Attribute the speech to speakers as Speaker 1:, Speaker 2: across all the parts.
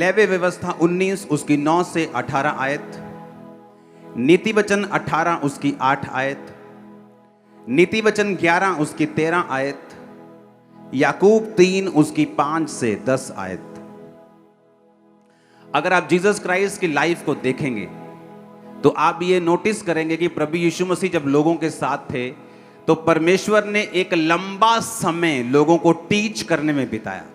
Speaker 1: Levy व्यवस्था 19 उसकी 9 से 18 आयत, नीति वचन 18 उसकी 8 आयत, नीति वचन 11 उसकी 13 आयत, याकूब 3 उसकी 5 से 10 आयत। अगर आप जीसस क्राइस्ट की लाइफ को देखेंगे तो आप ये नोटिस करेंगे कि प्रभु यीशु मसीह जब लोगों के साथ थे तो परमेश्वर ने एक लंबा समय लोगों को टीच करने में बिताया।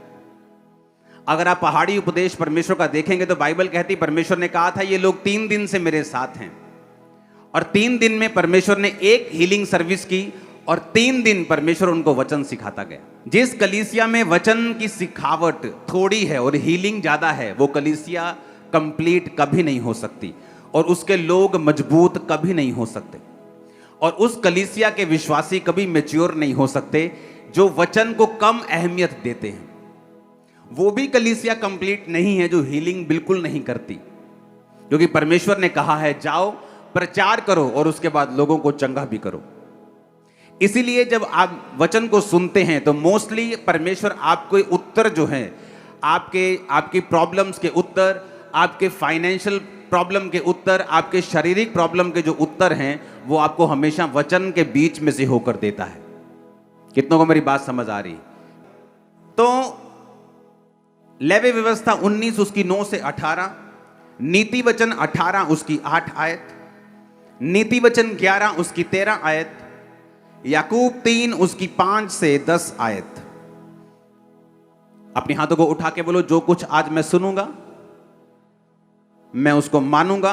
Speaker 1: अगर आप पहाड़ी उपदेश परमेश्वर का देखेंगे तो बाइबल कहती परमेश्वर ने कहा था ये लोग 3 दिन से मेरे साथ हैं, और 3 दिन में परमेश्वर ने एक हीलिंग सर्विस की और 3 दिन परमेश्वर उनको वचन सिखाता गया। जिस कलीसिया में वचन की सिखावट थोड़ी है और हीलिंग ज्यादा है, वो कलीसिया कंप्लीट कभी नहीं हो सकती और उसके लोग मजबूत कभी नहीं हो सकते, और उस कलीसिया के विश्वासी कभी मैच्योर नहीं हो सकते जो वचन को कम अहमियत देते हैं। वो भी कलीसिया कंप्लीट नहीं है जो हीलिंग बिल्कुल नहीं करती, क्योंकि परमेश्वर ने कहा है जाओ प्रचार करो और उसके बाद लोगों को चंगा भी करो। इसीलिए जब आप वचन को सुनते हैं तो मोस्टली परमेश्वर आपको उत्तर जो है, आपकी प्रॉब्लम्स के उत्तर, आपके फाइनेंशियल प्रॉब्लम के उत्तर, आपके शारीरिक प्रॉब्लम के जो उत्तर हैं, वो आपको हमेशा वचन के बीच में से होकर देता है। कितनों को मेरी बात समझ आ रही? तो लेवी व्यवस्था 19 उसकी 9 से 18, नीति वचन 18 उसकी 8 आयत, नीति वचन 11 उसकी 13 आयत, याकूब 3 उसकी 5 से 10 आयत। अपने हाथों को उठा के बोलो, जो कुछ आज मैं सुनूंगा मैं उसको मानूंगा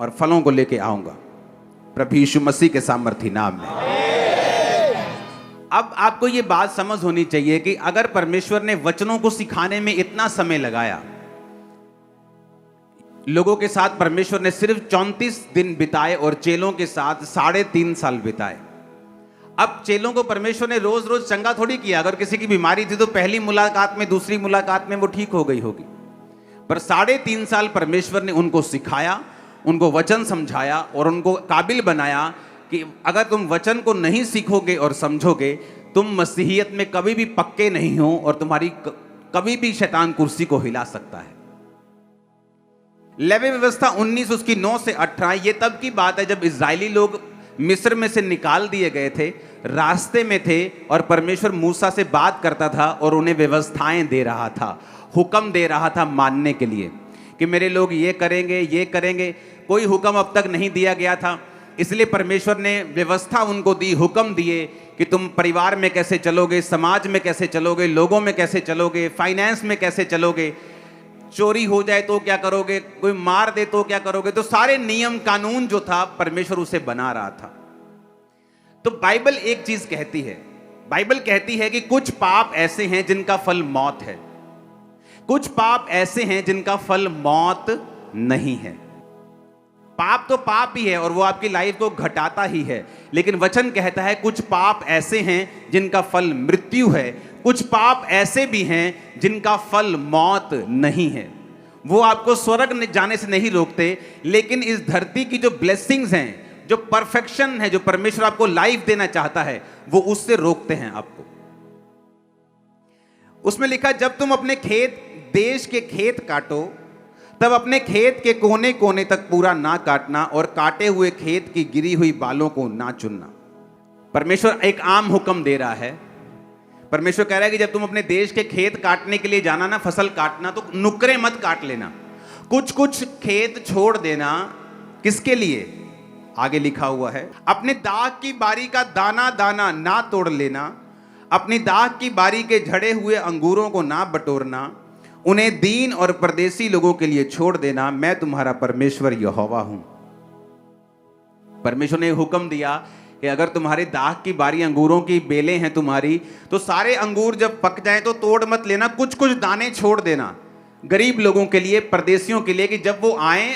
Speaker 1: और फलों को लेके आऊंगा प्रभु यीशु मसीह के सामर्थी नाम में। अब आपको यह बात समझ होनी चाहिए कि अगर परमेश्वर ने वचनों को सिखाने में इतना समय लगाया, लोगों के साथ परमेश्वर ने सिर्फ 34 दिन बिताए और चेलों के साथ 3.5 साल बिताए। अब चेलों को परमेश्वर ने रोज रोज चंगा थोड़ी किया। अगर किसी की बीमारी थी तो पहली मुलाकात में, दूसरी मुलाकात में वो ठीक हो गई होगी, पर 3.5 साल परमेश्वर ने उनको सिखाया, उनको वचन समझाया और उनको काबिल बनाया कि अगर तुम वचन को नहीं सीखोगे और समझोगे, तुम मसीहियत में कभी भी पक्के नहीं हो और तुम्हारी कभी भी शैतान कुर्सी को हिला सकता है। लेवी व्यवस्था 19 उसकी 9 से 18, ये तब की बात है जब इस्राएली लोग मिस्र में से निकाल दिए गए थे, रास्ते में थे और परमेश्वर मूसा से बात करता था और उन्हें व्यवस्थाएं दे रहा था, हुक्म दे रहा था मानने के लिए कि मेरे लोग ये करेंगे ये करेंगे। कोई हुक्म अब तक नहीं दिया गया था, इसलिए परमेश्वर ने व्यवस्था उनको दी, हुक्म दिए कि तुम परिवार में कैसे चलोगे, समाज में कैसे चलोगे, लोगों में कैसे चलोगे, फाइनेंस में कैसे चलोगे, चोरी हो जाए तो क्या करोगे, कोई मार दे तो क्या करोगे। तो सारे नियम कानून जो था परमेश्वर उसे बना रहा था। तो बाइबल एक चीज कहती है, बाइबल कहती है कि कुछ पाप ऐसे हैं जिनका फल मौत है, कुछ पाप ऐसे हैं जिनका फल मौत नहीं है। पाप तो पाप ही है और वो आपकी लाइफ को घटाता ही है, लेकिन वचन कहता है कुछ पाप ऐसे हैं जिनका फल मृत्यु है, कुछ पाप ऐसे भी हैं जिनका फल मौत नहीं है। वो आपको स्वर्ग जाने से नहीं रोकते, लेकिन इस धरती की जो ब्लेसिंग्स हैं, जो परफेक्शन है, जो परमेश्वर आपको लाइफ देना चाहता है, वो उससे रोकते हैं आपको। उसमें लिखा, जब तुम अपने देश के खेत काटो तब अपने खेत के कोने कोने तक पूरा ना काटना और काटे हुए खेत की गिरी हुई बालों को ना चुनना। परमेश्वर एक आम हुक्म दे रहा है। परमेश्वर कह रहा है कि जब तुम अपने देश के खेत काटने के लिए जाना ना, फसल काटना, तो नुकरे मत काट लेना, कुछ कुछ खेत छोड़ देना। किसके लिए? आगे लिखा हुआ है, अपने दाख की बारी का दाना दाना ना तोड़ लेना, अपनी दाख की बारी के झड़े हुए अंगूरों को ना बटोरना, उन्हें दीन और परदेसी लोगों के लिए छोड़ देना, मैं तुम्हारा परमेश्वर यहोवा हूं। परमेश्वर ने हुक्म दिया कि अगर तुम्हारे दाख की बारी, अंगूरों की बेलें हैं तुम्हारी, तो सारे अंगूर जब पक जाएं तो तोड़ मत लेना, कुछ कुछ दाने छोड़ देना गरीब लोगों के लिए, परदेसियों के लिए, कि जब वो आए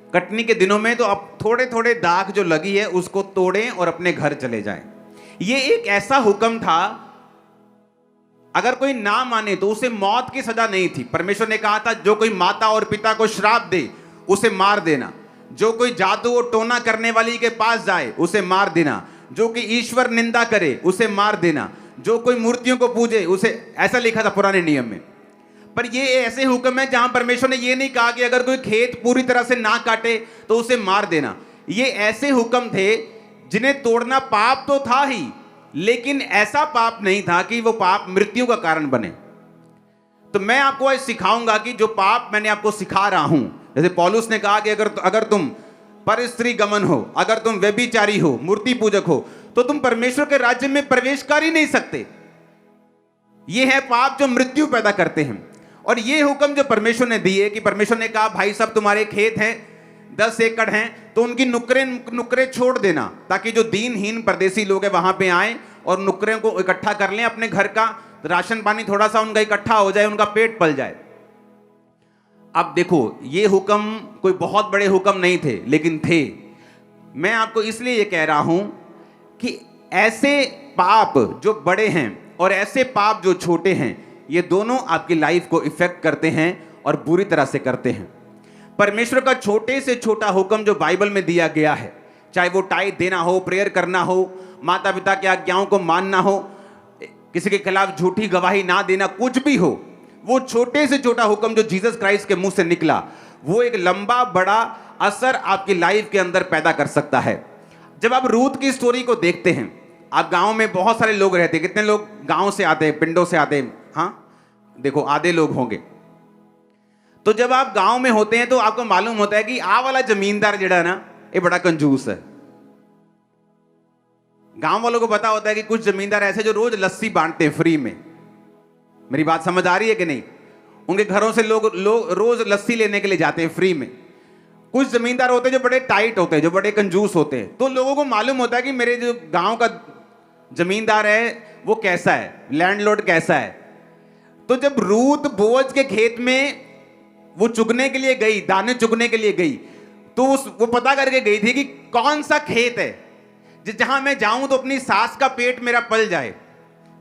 Speaker 1: कटनी के दिनों में तो अब थोड़े थोड़े दाख जो लगी है उसको तोड़ें और अपने घर चले जाएं। ये एक ऐसा हुक्म था, अगर कोई ना माने तो उसे मौत की सजा नहीं थी। परमेश्वर ने कहा था जो कोई माता और पिता को श्राप दे उसे मार देना, जो कोई जादू और टोना करने वाली के पास जाए उसे मार देना, जो कि ईश्वर निंदा करे उसे मार देना, जो कोई मूर्तियों को पूजे उसे, ऐसा लिखा था पुराने नियम में। पर ये ऐसे हुक्म है जहां परमेश्वर ने ये नहीं कहा कि अगर कोई खेत पूरी तरह से ना काटे तो उसे मार देना। ये ऐसे हुक्म थे जिन्हें तोड़ना पाप तो था ही, लेकिन ऐसा पाप नहीं था कि वो पाप मृत्यु का कारण बने। तो मैं आपको आज सिखाऊंगा कि जो पाप मैंने आपको सिखा रहा हूं, जैसे पौलुस ने कहा कि अगर तुम पर स्त्री गमन हो, अगर तुम व्यभिचारी हो, मूर्ति पूजक हो, तो तुम परमेश्वर के राज्य में प्रवेश कर ही नहीं सकते। ये है पाप जो मृत्यु पैदा करते हैं। और ये हुक्म जो परमेश्वर ने दिए कि परमेश्वर ने कहा भाई साहब तुम्हारे खेत हैं 10 एकड़ हैं तो उनकी नुकरे छोड़ देना, ताकि जो दीनहीन परदेसी लोग हैं वहां पे आए और नुकरे को इकट्ठा कर लें, अपने घर का राशन पानी थोड़ा सा उनका इकट्ठा हो जाए, उनका पेट पल जाए। अब देखो ये हुक्म कोई बहुत बड़े हुक्म नहीं थे, लेकिन थे। मैं आपको इसलिए ये कह रहा हूं कि ऐसे पाप जो बड़े हैं और ऐसे पाप जो छोटे हैं, ये दोनों आपकी लाइफ को इफेक्ट करते हैं और बुरी तरह से करते हैं। परमेश्वर का छोटे से छोटा हुक्म जो बाइबल में दिया गया है, चाहे वो टाइट देना हो, प्रेयर करना हो, माता पिता की आज्ञाओं को मानना हो, किसी के खिलाफ झूठी गवाही ना देना, कुछ भी हो, वो छोटे से छोटा हुक्म जो जीसस क्राइस्ट के मुंह से निकला, वो एक लंबा बड़ा असर आपकी लाइफ के अंदर पैदा कर सकता है। जब आप रूथ की स्टोरी को देखते हैं, आप गांव में बहुत सारे लोग रहते हैं, कितने लोग गांव से आते हैं, पिंडों से आते हैं, हाँ देखो आधे लोग होंगे। तो जब आप गांव में होते हैं तो आपको मालूम होता है कि आ वाला जमींदार जड़ा है ना, ये बड़ा कंजूस है। गांव वालों को पता होता है कि कुछ जमींदार ऐसे जो रोज लस्सी बांटते हैं फ्री में। मेरी बात समझ आ रही है कि नहीं? उनके घरों से लोग रोज लस्सी लेने के लिए जाते हैं फ्री में। कुछ जमींदार होते हैं जो बड़े टाइट होते हैं, जो बड़े कंजूस होते हैं। तो लोगों को मालूम होता है कि मेरे जो गांव का जमींदार है वो कैसा है, लैंडलॉर्ड कैसा है। तो जब रूथ बोअज के खेत में वो चुगने के लिए गई, दाने चुगने के लिए गई, तो वो पता करके गई थी कि कौन सा खेत है जहां मैं जाऊं तो अपनी सास का पेट मेरा पल जाए।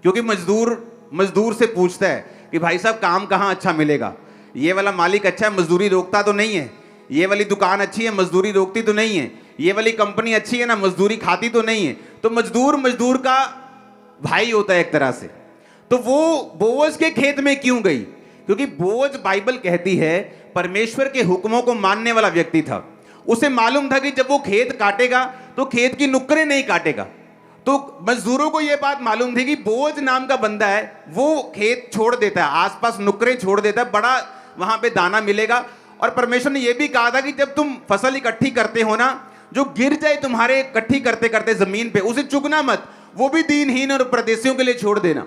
Speaker 1: क्योंकि मजदूर से पूछता है कि भाई साहब काम कहां अच्छा मिलेगा, ये वाला मालिक अच्छा है, मजदूरी रोकता तो नहीं है, ये वाली दुकान अच्छी है, मजदूरी रोकती तो नहीं है, ये वाली कंपनी अच्छी है ना, मजदूरी खाती तो नहीं है। तो मजदूर का भाई होता है एक तरह से। तो वो बोअज के खेत में क्यों गई? क्योंकि बोअज, बाइबल कहती है, परमेश्वर के हुक्मों को मानने वाला व्यक्ति था। उसे मालूम था कि जब वो खेत काटेगा तो खेत की नुक्करें नहीं काटेगा। तो मजदूरों को यह बात मालूम थी कि बोअज नाम का बंदा है, वो खेत छोड़ देता है, आसपास नुक्करें छोड़ देता है, बड़ा वहां पे दाना मिलेगा। और परमेश्वर ने यह भी कहा था कि जब तुम फसल इकट्ठी करते हो ना, जो गिर जाए तुम्हारे इकट्ठी करते करते जमीन पे, उसे चुगना मत, वो भी दीनहीन और परदेशियों के लिए छोड़ देना।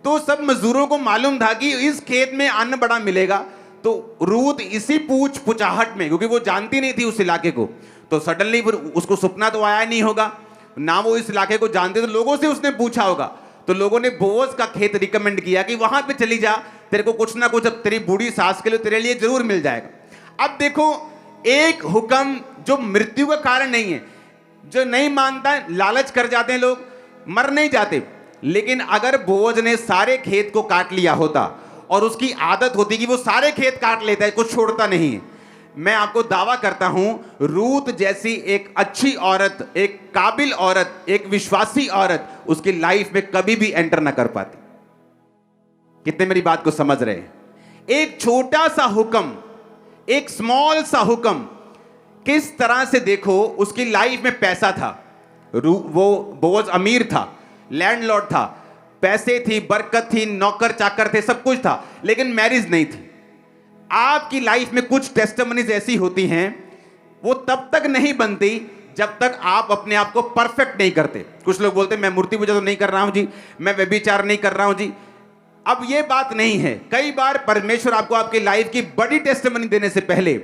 Speaker 1: तो सब मजदूरों को मालूम था कि इस खेत में अन्न बड़ा मिलेगा। तो रूथ इसी पूछपुछाहट में, क्योंकि वो जानती नहीं थी उस इलाके को, तो सडनली उसको सपना तो आया नहीं होगा ना, वो इस इलाके को जानते, तो लोगों से उसने पूछा होगा। तो लोगों ने बोअज का खेत रिकमेंड किया कि वहां पे चली जा, तेरे को कुछ ना कुछ अब तेरी बूढ़ी सास के लिए तेरे लिए जरूर मिल जाएगा। अब देखो, एक हुक्म जो मृत्यु का कारण नहीं है, जो नहीं मानता, लालच कर जाते हैं लोग, मर नहीं जाते। लेकिन अगर बोअज ने सारे खेत को काट लिया होता, और उसकी आदत होती कि वो सारे खेत काट लेता है, कुछ छोड़ता नहीं है, मैं आपको दावा करता हूं रूथ जैसी एक अच्छी औरत, एक काबिल औरत, एक विश्वासी औरत उसकी लाइफ में कभी भी एंटर ना कर पाती। कितने मेरी बात को समझ रहे हैं? एक छोटा सा हुक्म, एक स्मॉल सा हुक्म, किस तरह से देखो उसकी लाइफ में पैसा था, वो बोअज अमीर था, लैंडलॉर्ड था, पैसे थी, बरकत थी, नौकर चाकर थे, सब कुछ था, लेकिन मैरिज नहीं थी। आपकी लाइफ में कुछ टेस्टिमनीज ऐसी होती हैं, वो तब तक नहीं बनती जब तक आप अपने आप को परफेक्ट नहीं करते। कुछ लोग बोलते हैं मैं मूर्ति पूजा तो नहीं कर रहा हूं जी, मैं व्यभिचार नहीं कर रहा हूं जी। अब ये बात नहीं है। कई बार परमेश्वर आपको आपकी लाइफ की बड़ी टेस्टिमनी देने से पहले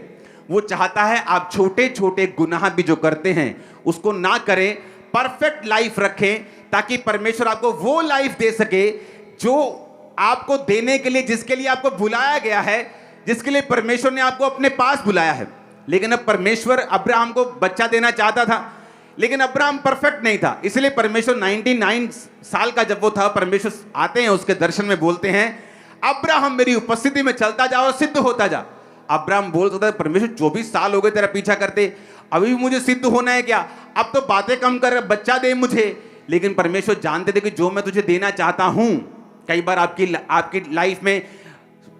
Speaker 1: वो चाहता है आप छोटे छोटे गुनाह भी जो करते हैं उसको ना करें, परफेक्ट लाइफ रखें, ताकि परमेश्वर आपको वो लाइफ दे सके जो आपको देने के लिए, जिसके लिए आपको बुलाया गया है, जिसके लिए परमेश्वर ने आपको अपने पास बुलाया है। लेकिन अब परमेश्वर अब्राहम को बच्चा देना चाहता था, लेकिन अब्राहम परफेक्ट नहीं था, इसलिए परमेश्वर 99 साल का जब वो था, परमेश्वर आते हैं उसके दर्शन में, बोलते हैं अब्राहम मेरी उपस्थिति में चलता जा और सिद्ध होता जा। अब्राहम बोलता था परमेश्वर 24 साल हो गए तेरा पीछा करते, अभी भी मुझे सिद्ध होना है क्या? अब तो बातें कम कर, बच्चा दे मुझे। लेकिन परमेश्वर जानते थे कि जो मैं तुझे देना चाहता हूं, कई बार आपकी लाइफ में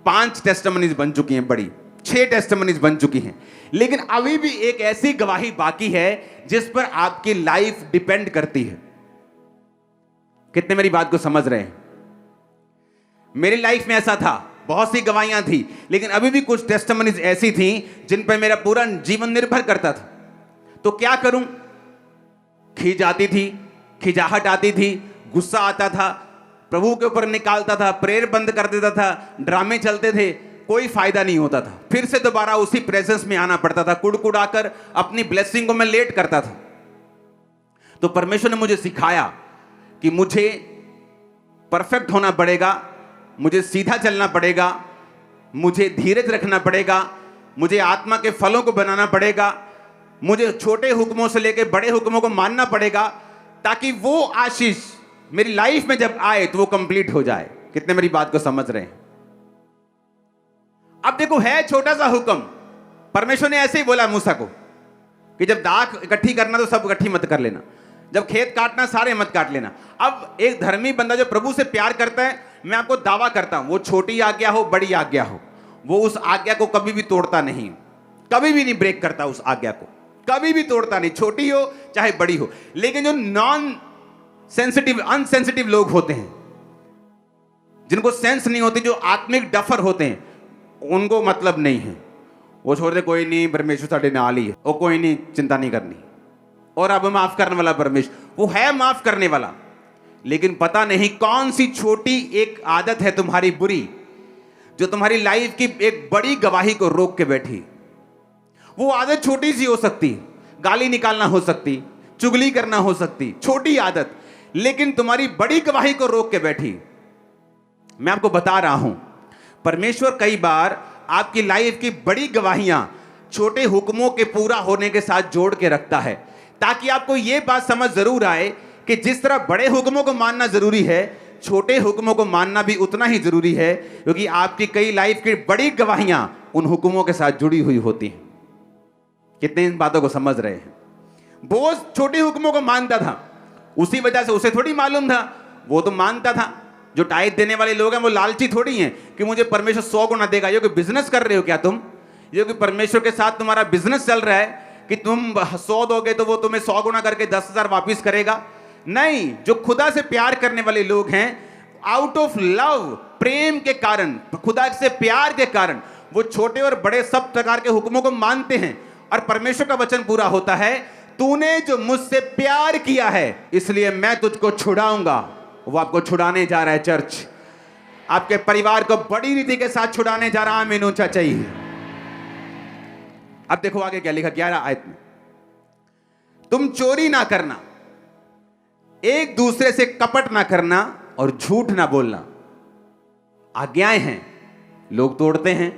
Speaker 1: 5 टेस्टिमनीज बन चुकी हैं, बड़ी 6 टेस्टिमनीज बन चुकी हैं, लेकिन अभी भी एक ऐसी गवाही बाकी है जिस पर आपकी लाइफ डिपेंड करती है। कितने मेरी बात को समझ रहे हैं? मेरी लाइफ में ऐसा था, बहुत सी गवाहियां थी, लेकिन अभी भी कुछ टेस्टिमनीज ऐसी थी जिन पर मेरा पूरा जीवन निर्भर करता था। तो क्या करूं? खींच आती थी, खिजाहट आती थी, गुस्सा आता था, प्रभु के ऊपर निकालता था, प्रेयर बंद कर देता था, ड्रामे चलते थे, कोई फायदा नहीं होता था। फिर से दोबारा उसी प्रेजेंस में आना पड़ता था, कुड़कुड़ाकर अपनी ब्लेसिंग को मैं लेट करता था। तो परमेश्वर ने मुझे सिखाया कि मुझे परफेक्ट होना पड़ेगा, मुझे सीधा चलना पड़ेगा, मुझे धीरज रखना पड़ेगा, मुझे आत्मा के फलों को बनाना पड़ेगा, मुझे छोटे हुक्मों से लेकर बड़े हुक्मों को मानना पड़ेगा, ताकि वो आशीष मेरी लाइफ में जब आए तो वो कंप्लीट हो जाए। कितने मेरी बात को समझ रहे हैं? अब देखो, है छोटा सा हुक्म, परमेश्वर ने ऐसे ही बोला मूसा को कि जब दाख इकट्ठी करना तो सब इकट्ठी मत कर लेना, जब खेत काटना सारे मत काट लेना। अब एक धर्मी बंदा जो प्रभु से प्यार करता है, मैं आपको दावा करता हूं, वो छोटी आज्ञा हो बड़ी आज्ञा हो, वो उस आज्ञा को कभी भी तोड़ता नहीं, कभी भी नहीं ब्रेक करता उस आज्ञा को, कभी भी तोड़ता नहीं, छोटी हो चाहे बड़ी हो। लेकिन जो नॉन सेंसिटिव अनसेंसिटिव लोग होते हैं, जिनको सेंस नहीं होती, जो आत्मिक डफर होते हैं, उनको मतलब नहीं है, वो छोड़ते कोई नहीं, परमेश्वर साढ़े नाल ही है, वो कोई नहीं, चिंता नहीं करनी, और अब माफ करने वाला परमेश्वर, वो है माफ करने वाला। लेकिन पता नहीं कौन सी छोटी एक आदत है तुम्हारी बुरी, जो तुम्हारी लाइफ की एक बड़ी गवाही को रोक के बैठी। वो आदत छोटी सी हो सकती, गाली निकालना हो सकती, चुगली करना हो सकती, छोटी आदत, लेकिन तुम्हारी बड़ी गवाही को रोक के बैठी। मैं आपको बता रहा हूं, परमेश्वर कई बार आपकी लाइफ की बड़ी गवाहियां छोटे हुक्मों के पूरा होने के साथ जोड़ के रखता है, ताकि आपको यह बात समझ जरूर आए कि जिस तरह बड़े हुक्मों को मानना जरूरी है, छोटे हुक्मों को मानना भी उतना ही जरूरी है, क्योंकि आपकी कई लाइफ की बड़ी गवाहियां उन हुक्मों के साथ जुड़ी हुई होती हैं। कितने इन बातों को समझ रहे हैं? बोझ छोटे हुक्मों को मानता था, उसी वजह से उसे थोड़ी मालूम था, वो तो मानता था। जो टाइट देने वाले लोग हैं वो लालची थोड़ी हैं कि मुझे परमेश्वर 100 गुना देगा। ये कोई बिजनेस कर रहे हो क्या तुम? ये कोई परमेश्वर के साथ तुम्हारा बिजनेस चल रहा है कि तुम 100 दोगे तो वो तुम्हें 100 गुना करके 10,000 वापिस करेगा? नहीं, जो खुदा से प्यार करने वाले लोग हैं, आउट ऑफ लव, प्रेम के कारण, खुदा से प्यार के कारण, वो छोटे और बड़े सब प्रकार के हुक्मों को मानते हैं। और परमेश्वर का वचन पूरा होता है, तूने जो मुझसे प्यार किया है इसलिए मैं तुझको छुड़ाऊंगा। वो आपको छुड़ाने जा रहा है चर्च, आपके परिवार को बड़ी रीति के साथ छुड़ाने जा रहा है। आमीन ऊंचा चाहिए। अब देखो आगे क्या लिखा 11 आयत में, तुम चोरी ना करना, एक दूसरे से कपट ना करना और झूठ ना बोलना। आज्ञाएं हैं, लोग तोड़ते हैं,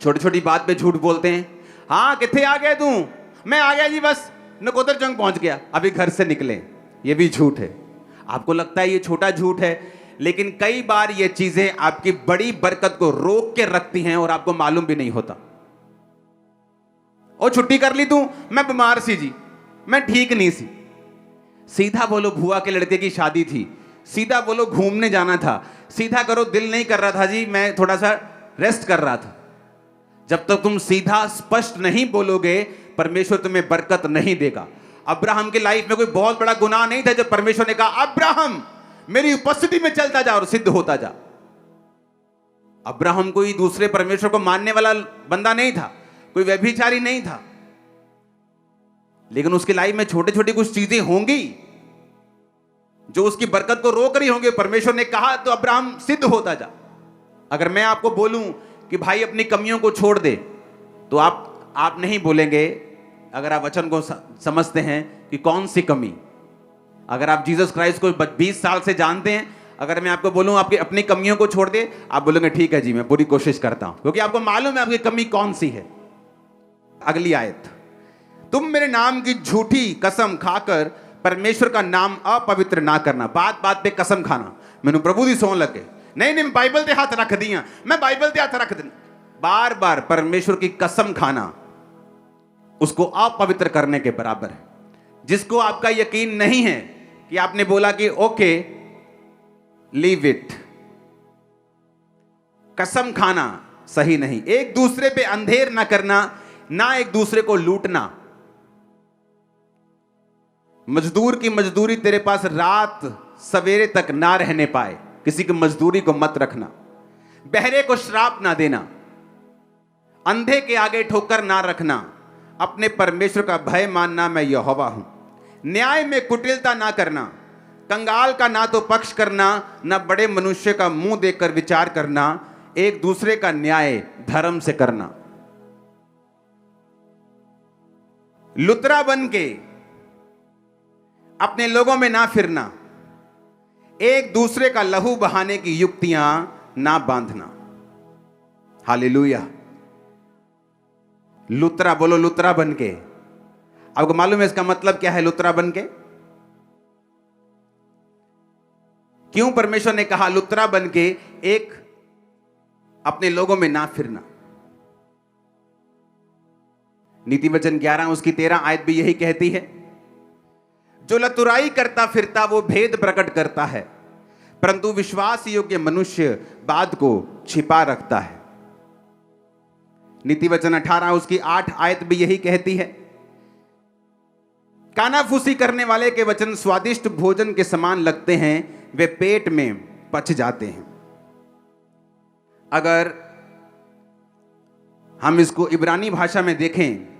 Speaker 1: छोटी छोटी बात पे झूठ बोलते हैं। हाँ किथे आ गए तू? मैं आ गया जी, बस नकोदर जंग पहुंच गया, अभी घर से निकले। ये भी झूठ है। आपको लगता है ये छोटा झूठ है, लेकिन कई बार ये चीजें आपकी बड़ी बरकत को रोक के रखती हैं और आपको मालूम भी नहीं होता। और छुट्टी कर ली तू, मैं बीमार सी जी, मैं ठीक नहीं सी। सीधा बोलो भुआ के लड़के की शादी थी, सीधा बोलो घूमने जाना था, सीधा करो दिल नहीं कर रहा था जी, मैं थोड़ा सा रेस्ट कर रहा था। जब तक तुम सीधा स्पष्ट नहीं बोलोगे, परमेश्वर तुम्हें बरकत नहीं देगा। अब्राहम की लाइफ में कोई बहुत बड़ा गुनाह नहीं था जब परमेश्वर ने कहा अब्राहम मेरी उपस्थिति में चलता जा और सिद्ध होता जा। अब्राहम कोई दूसरे परमेश्वर को मानने वाला बंदा नहीं था, कोई व्यभिचारी नहीं था, लेकिन उसकी लाइफ में छोटी छोटी कुछ चीजें होंगी जो उसकी बरकत को रोक रही होंगी। परमेश्वर ने कहा तो अब्राहम सिद्ध होता जा। अगर मैं आपको बोलूं कि भाई अपनी कमियों को छोड़ दे, तो आप नहीं बोलेंगे, अगर आप वचन को समझते हैं कि कौन सी कमी। अगर आप जीसस क्राइस्ट को 20 साल से जानते हैं, अगर मैं आपको बोलूं आपकी अपनी कमियों को छोड़ दे, आप बोलेंगे ठीक है जी मैं पूरी कोशिश करता हूं, क्योंकि आपको मालूम है आपकी कमी कौन सी है। अगली आयत, तुम मेरे नाम की झूठी कसम खाकर परमेश्वर का नाम अपवित्र ना करना। बात बात पे कसम खाना, मैंने प्रभु दी सौं लगे, नहीं नहीं बाइबल ते हाथ रख दिया, मैं बाइबल ते हाथ रख दी। बार बार परमेश्वर की कसम खाना उसको अपवित्र करने के बराबर है। जिसको आपका यकीन नहीं है कि आपने बोला कि ओके लीव इट, कसम खाना सही नहीं, एक दूसरे पे अंधेर ना करना, ना एक दूसरे को लूटना। मजदूर की मजदूरी तेरे पास रात सवेरे तक ना रहने पाए, किसी की मजदूरी को मत रखना। बहरे को श्राप ना देना, अंधे के आगे ठोकर ना रखना, अपने परमेश्वर का भय मानना, मैं यहोवा हूं। न्याय में कुटिलता ना करना, कंगाल का ना तो पक्ष करना, ना बड़े मनुष्य का मुंह देखकर विचार करना, एक दूसरे का न्याय धर्म से करना। लुतरा बन के अपने लोगों में ना फिरना, एक दूसरे का लहू बहाने की युक्तियां ना बांधना। हालेलुया। लुतरा, बोलो लुतरा बन के। आपको मालूम है इसका मतलब क्या है लुतरा बन के? क्यों परमेश्वर ने कहा लुतरा बन के एक अपने लोगों में ना फिरना? नीति वचन 11 उसकी 13 आयत भी यही कहती है, जो लतुराई करता फिरता वो भेद प्रकट करता है, परंतु विश्वास योग्य मनुष्य बात को छिपा रखता है। नीति वचन 18 उसकी 8 आयत भी यही कहती है, कानाफूसी करने वाले के वचन स्वादिष्ट भोजन के समान लगते हैं, वे पेट में पच जाते हैं। अगर हम इसको इब्रानी भाषा में देखें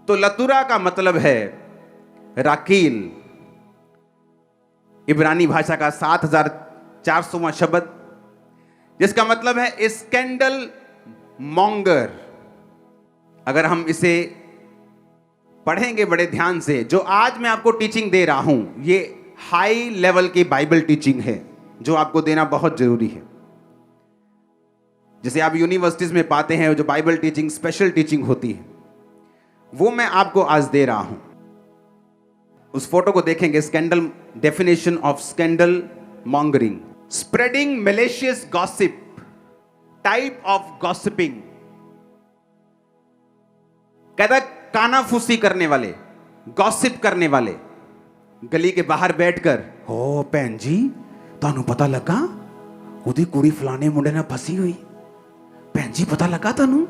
Speaker 1: तो लतुरा का मतलब है राकील, इब्रानी भाषा का 7400वां शब्द, जिसका मतलब है स्कैंडल मॉन्गर। अगर हम इसे पढ़ेंगे बड़े ध्यान से, जो आज मैं आपको टीचिंग दे रहा हूं, ये हाई लेवल की बाइबल टीचिंग है जो आपको देना बहुत जरूरी है। जैसे आप यूनिवर्सिटीज में पाते हैं जो बाइबल टीचिंग स्पेशल टीचिंग होती है, वो मैं आपको आज दे रहा हूं। उस फोटो को देखेंगे, scandal, definition of scandal mongering, spreading malicious gossip, type of gossiping. कहता कानाफूसी करने वाले, गॉसिप करने वाले, गली के बाहर बैठकर, हो भैन जी तानू पता लगा उदी कुड़ी फलाने मुंडे ने फसी हुई, भैन जी पता लगा तानू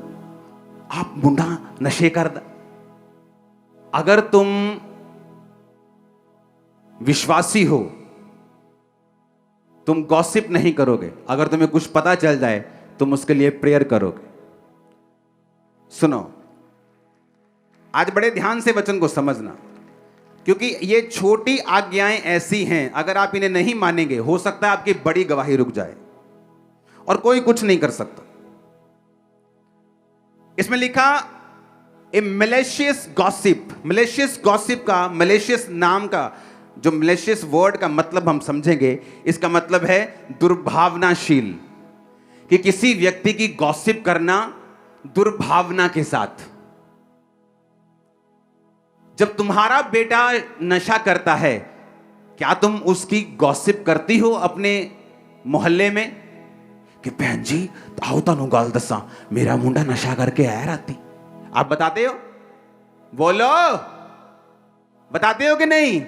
Speaker 1: आप मुंडा नशे करदा। अगर तुम विश्वासी हो तुम गॉसिप नहीं करोगे, अगर तुम्हें कुछ पता चल जाए तुम उसके लिए प्रेयर करोगे। सुनो, आज बड़े ध्यान से वचन को समझना, क्योंकि ये छोटी आज्ञाएं ऐसी हैं, अगर आप इन्हें नहीं मानेंगे हो सकता है आपकी बड़ी गवाही रुक जाए और कोई कुछ नहीं कर सकता। इसमें लिखा ए मैलिशियस गॉसिप। मैलिशियस गॉसिप का, मैलिशियस नाम का जो मैलिशियस वर्ड का मतलब हम समझेंगे, इसका मतलब है दुर्भावनाशील, कि किसी व्यक्ति की गॉसिप करना दुर्भावना के साथ। जब तुम्हारा बेटा नशा करता है, क्या तुम उसकी गॉसिप करती हो अपने मोहल्ले में कि बहन जी आओ तानू गल दसा मेरा मुंडा नशा करके आया राती? आप बताते हो? बोलो, बताते हो कि नहीं?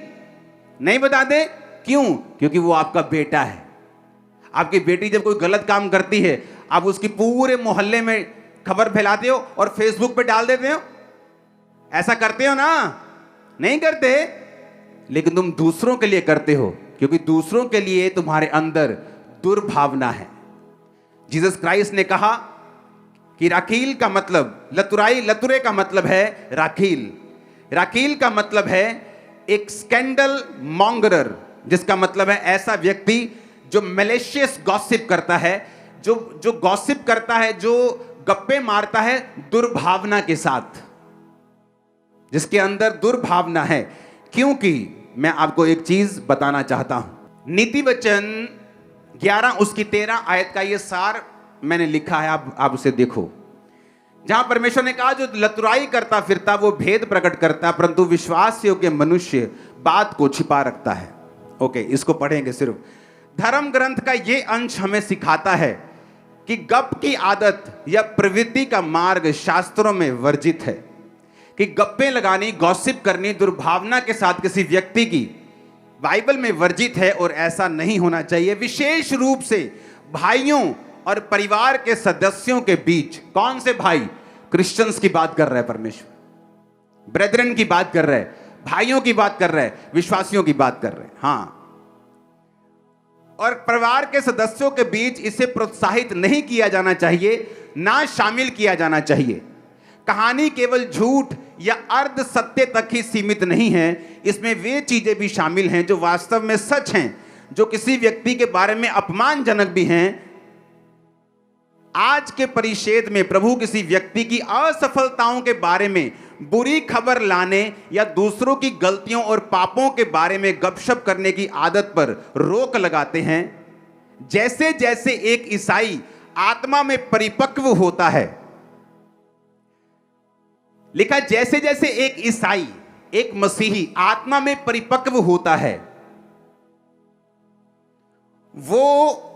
Speaker 1: नहीं बताते। क्यों? क्योंकि वो आपका बेटा है। आपकी बेटी जब कोई गलत काम करती है, आप उसकी पूरे मोहल्ले में खबर फैलाते हो और फेसबुक पे डाल देते हो। ऐसा करते हो ना? नहीं करते, लेकिन तुम दूसरों के लिए करते हो, क्योंकि दूसरों के लिए तुम्हारे अंदर दुर्भावना है। जीसस क्राइस्ट ने कहा कि राकील का मतलब, लतुरे का मतलब है राकील। राकील का मतलब है एक स्कैंडल मॉन्गरर, जिसका मतलब है ऐसा व्यक्ति जो मैलिशियस गॉसिप करता है, जो गॉसिप करता है, जो गप्पे मारता है दुर्भावना के साथ, जिसके अंदर दुर्भावना है। क्योंकि मैं आपको एक चीज बताना चाहता हूं, नीति वचन 11 उसकी 13 आयत का ये सार मैंने लिखा है, आप उसे देखो, जहां परमेश्वर ने कहा जो लतुराई करता फिरता वो भेद प्रकट करता, परंतु विश्वास योग्य मनुष्य बात को छिपा रखता है। ओके, इसको पढ़ेंगे सिर्फ। धर्म ग्रंथ का ये अंश हमें सिखाता है कि गप की आदत या प्रवृत्ति का मार्ग शास्त्रों में वर्जित है, कि गप्पे लगानी, गॉसिप करनी दुर्भावना के साथ किसी व्यक्ति की बाइबल में वर्जित है और ऐसा नहीं होना चाहिए। विशेष रूप से भाइयों और परिवार के सदस्यों के बीच, कौन से भाई? क्रिश्चियंस की बात कर रहा है परमेश्वर, ब्रेदरन की बात कर रहा है, भाइयों की बात कर रहा है, विश्वासियों की बात कर रहे हैं। हाँ, और परिवार के सदस्यों के बीच इसे प्रोत्साहित नहीं किया जाना चाहिए, ना शामिल किया जाना चाहिए। कहानी केवल झूठ या अर्ध सत्य तक ही सीमित नहीं है, इसमें वे चीजें भी शामिल हैं जो वास्तव में सच हैं, जो किसी व्यक्ति के बारे में अपमानजनक भी हैं। आज के परिच्छेद में प्रभु किसी व्यक्ति की असफलताओं के बारे में बुरी खबर लाने या दूसरों की गलतियों और पापों के बारे में गपशप करने की आदत पर रोक लगाते हैं। जैसे जैसे एक ईसाई आत्मा में परिपक्व होता है, लिखा जैसे जैसे एक ईसाई, एक मसीही आत्मा में परिपक्व होता है, वो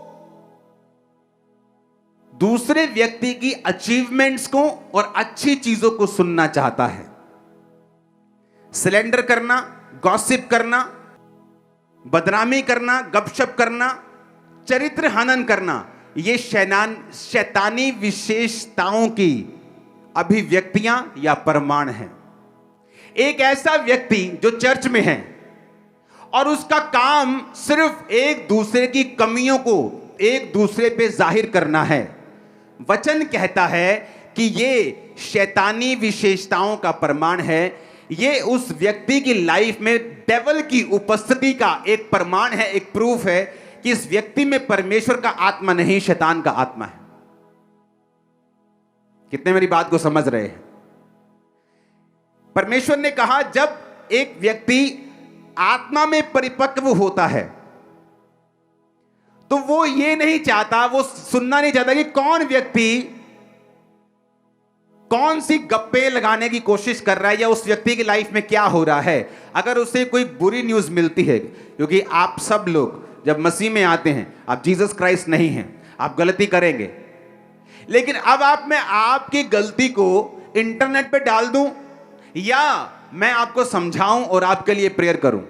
Speaker 1: दूसरे व्यक्ति की अचीवमेंट्स को और अच्छी चीजों को सुनना चाहता है। सिलेंडर करना, गॉसिप करना, बदनामी करना, गपशप करना, चरित्र हनन करना, ये शैतानी विशेषताओं की अभिव्यक्तियां या प्रमाण हैं। एक ऐसा व्यक्ति जो चर्च में है और उसका काम सिर्फ एक दूसरे की कमियों को एक दूसरे पे जाहिर करना है, वचन कहता है कि ये शैतानी विशेषताओं का प्रमाण है। ये उस व्यक्ति की लाइफ में डेविल की उपस्थिति का एक प्रमाण है, एक प्रूफ है कि इस व्यक्ति में परमेश्वर का आत्मा नहीं, शैतान का आत्मा है। कितने मेरी बात को समझ रहे हैं? परमेश्वर ने कहा जब एक व्यक्ति आत्मा में परिपक्व होता है तो वो ये नहीं चाहता, वो सुनना नहीं चाहता कि कौन व्यक्ति कौन सी गप्पे लगाने की कोशिश कर रहा है या उस व्यक्ति की लाइफ में क्या हो रहा है। अगर उसे कोई बुरी न्यूज मिलती है, क्योंकि आप सब लोग जब मसीह में आते हैं, आप जीसस क्राइस्ट नहीं हैं, आप गलती करेंगे, लेकिन अब मैं आपकी गलती को इंटरनेट पे डाल दूं या मैं आपको समझाऊं और आपके लिए प्रेयर करूं,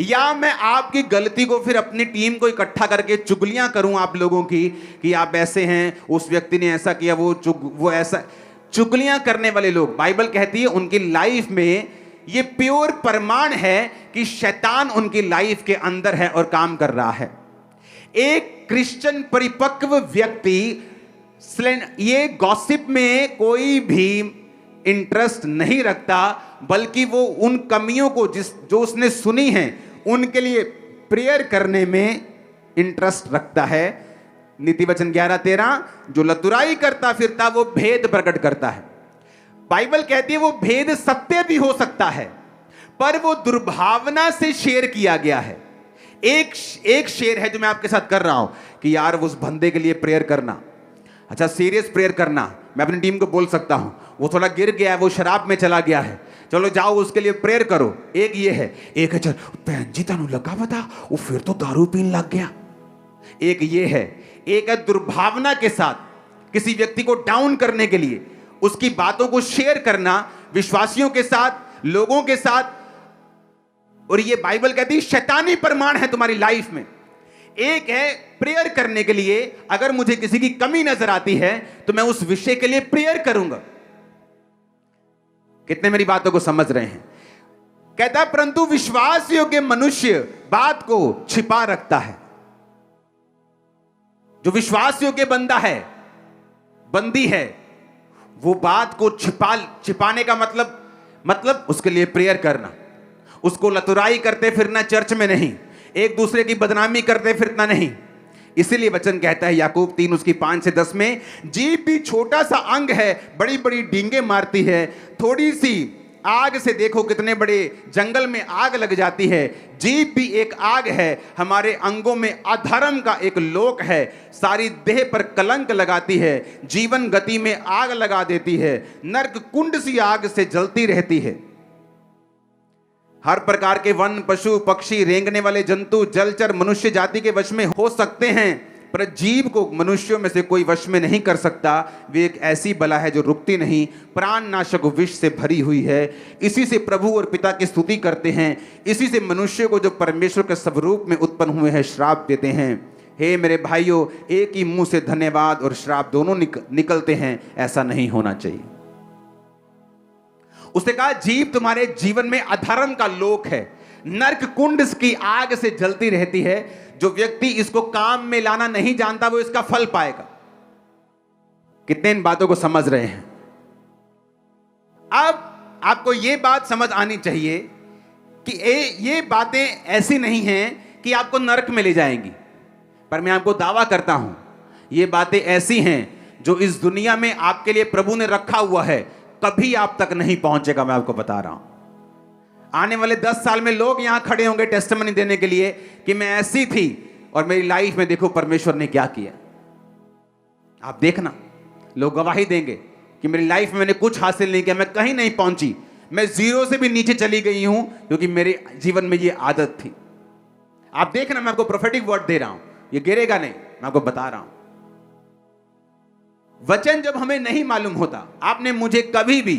Speaker 1: या मैं आपकी गलती को फिर अपनी टीम को इकट्ठा करके चुगलियां करूं आप लोगों की कि आप ऐसे हैं, उस व्यक्ति ने ऐसा किया, वो ऐसा। चुगलियां करने वाले लोग, बाइबल कहती है उनकी लाइफ में ये प्योर प्रमाण है कि शैतान उनकी लाइफ के अंदर है और काम कर रहा है। एक क्रिश्चियन परिपक्व व्यक्ति ये गॉसिप में कोई भी इंटरेस्ट नहीं रखता, बल्कि वो उन कमियों को जो उसने सुनी है उनके लिए प्रेयर करने में इंटरेस्ट रखता है। नीति वचन 11:13, जो लतुराई करता फिरता वो भेद प्रकट करता है। बाइबल कहती है वो भेद सत्य भी हो सकता है, पर वो दुर्भावना से शेयर किया गया है। एक शेयर है जो मैं आपके साथ कर रहा हूं कि यार उस बंदे के लिए प्रेयर करना, अच्छा सीरियस प्रेयर करना। मैं अपनी टीम को बोल सकता हूं वो थोड़ा गिर गया है, वो शराब में चला गया है, चलो जाओ उसके लिए प्रेयर करो। एक ये है, एक है चल भैन जी तेनू लगा पता वो फिर तो दारू पीने लग गया। एक ये है, एक है दुर्भावना के साथ किसी व्यक्ति को डाउन करने के लिए उसकी बातों को शेयर करना विश्वासियों के साथ, लोगों के साथ, और ये बाइबल कहती है शैतानी प्रमाण है तुम्हारी लाइफ में। एक है प्रेयर करने के लिए, अगर मुझे किसी की कमी नजर आती है तो मैं उस विषय के लिए प्रेयर करूंगा। कितने मेरी बातों को समझ रहे हैं? कहता परंतु विश्वास योग्य मनुष्य बात को छिपा रखता है। जो विश्वास योग्य बंदा है, बंदी है, वो बात को छिपाने का मतलब उसके लिए प्रेयर करना, उसको लतुराई करते फिरना चर्च में नहीं, एक दूसरे की बदनामी करते फिरना नहीं। इसीलिए वचन कहता है याकूब 3 उसकी 5 से 10 में, जीभ भी छोटा सा अंग है, बड़ी बड़ी डींगे मारती है, थोड़ी सी आग से देखो कितने बड़े जंगल में आग लग जाती है। जीभ भी एक आग है, हमारे अंगों में अधर्म का एक लोक है, सारी देह पर कलंक लगाती है, जीवन गति में आग लगा देती है, नरक कुंड सी आग से जलती रहती है। हर प्रकार के वन, पशु, पक्षी, रेंगने वाले जंतु, जलचर मनुष्य जाति के वश में हो सकते हैं, पर जीव को मनुष्यों में से कोई वश में नहीं कर सकता। वे एक ऐसी बला है जो रुकती नहीं, प्राण नाशक विष से भरी हुई है। इसी से प्रभु और पिता की स्तुति करते हैं, इसी से मनुष्य को जो परमेश्वर के स्वरूप में उत्पन्न हुए हैं श्राप देते हैं। हे मेरे भाइयों, एक ही मुंह से धन्यवाद और श्राप दोनों निकलते हैं, ऐसा नहीं होना चाहिए। उसने कहा जीव तुम्हारे जीवन में अधर्म का लोक है, नरक कुंड की आग से जलती रहती है। जो व्यक्ति इसको काम में लाना नहीं जानता वो इसका फल पाएगा। कितने इन बातों को समझ रहे हैं? अब आपको यह बात समझ आनी चाहिए कि ये बातें ऐसी नहीं हैं कि आपको नरक में ले जाएंगी, पर मैं आपको दावा करता हूं ये बातें ऐसी हैं जो इस दुनिया में आपके लिए प्रभु ने रखा हुआ है, कभी आप तक नहीं पहुंचेगा। मैं आपको बता रहा हूं, आने वाले 10 साल में लोग यहां खड़े होंगे टेस्टिमनी देने के लिए कि मैं ऐसी थी और मेरी लाइफ में देखो परमेश्वर ने क्या किया। आप देखना, लोग गवाही देंगे कि मेरी लाइफ में मैंने कुछ हासिल नहीं किया, मैं कहीं नहीं पहुंची, मैं जीरो से भी नीचे चली गई हूं, क्योंकि मेरे जीवन में ये आदत थी। आप देखना, मैं आपको प्रोफेटिक वर्ड दे रहा हूं, ये गिरेगा नहीं, मैं आपको बता रहा हूं। वचन जब हमें नहीं मालूम होता, आपने मुझे कभी भी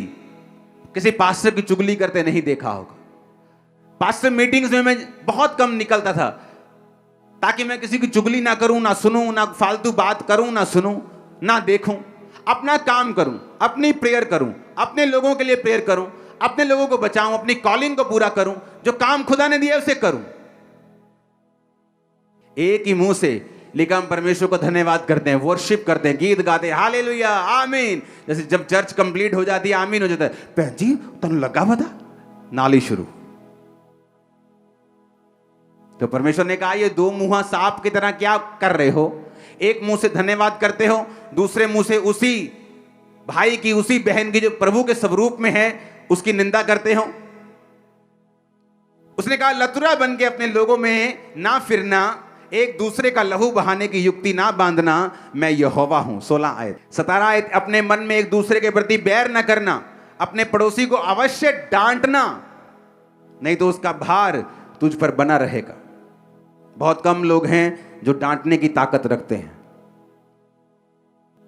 Speaker 1: किसी पास्टर की चुगली करते नहीं देखा होगा। पास्टर मीटिंग्स में मैं बहुत कम निकलता था, ताकि मैं किसी की चुगली ना करूं, ना सुनूं, ना फालतू बात करूं, ना सुनूं, ना देखूं, अपना काम करूं, अपनी प्रेयर करूं, अपने लोगों के लिए प्रेयर करूं, अपने लोगों को बचाऊं, अपनी कॉलिंग को पूरा करूं, जो काम खुदा ने दिया उसे करूं। एक ही मुंह से लेकिन हम परमेश्वर को धन्यवाद करते हैं, वर्शिप करते हैं, गीत गाते हैं, हालेलुया, आमीन। जैसे जब चर्च कंप्लीट हो जाती है, आमीन हो जाता है, भैन जी तन लगा बता, नाली शुरू। तो परमेश्वर ने कहा ये दो मुंहा सांप की तरह क्या कर रहे हो? एक मुंह से धन्यवाद करते हो, दूसरे मुंह से उसी भाई की, उसी बहन की जो प्रभु के स्वरूप में है, उसकी निंदा करते हो। उसने कहा लतुरा बन के अपने लोगों में ना फिरना, एक दूसरे का लहू बहाने की युक्ति ना बांधना, मैं यहोवा हूं। 16 आयत। 17 आयत, अपने मन में एक दूसरे के प्रति बैर न करना, अपने पड़ोसी को अवश्य डांटना, नहीं तो उसका भार तुझ पर बना रहेगा। बहुत कम लोग हैं जो डांटने की ताकत रखते हैं,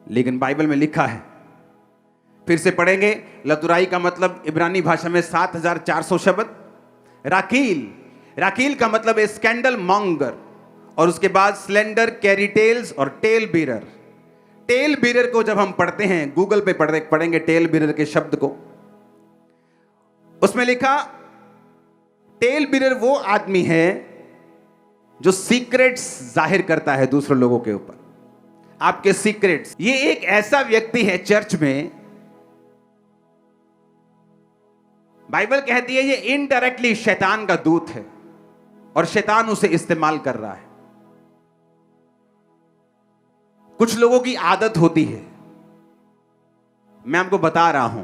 Speaker 1: लेकिन बाइबल में लिखा है, फिर से पढ़ेंगे, लतुराई का मतलब इब्रानी भाषा में 7400 शब्द। राकील का मतलब है स्कैंडल मॉन्गर, और उसके बाद स्लेंडर, कैरीटेल्स और टेल बीरर। टेल बीरर को जब हम पढ़ते हैं, गूगल पे पढ़ेंगे टेल बीरर के शब्द को, उसमें लिखा टेल बीरर वो आदमी है जो सीक्रेट्स जाहिर करता है दूसरे लोगों के ऊपर, आपके सीक्रेट्स। ये एक ऐसा व्यक्ति है चर्च में, बाइबल कहती है ये इनडायरेक्टली शैतान का दूत है और शैतान उसे इस्तेमाल कर रहा है। कुछ लोगों की आदत होती है, मैं आपको बता रहा हूं,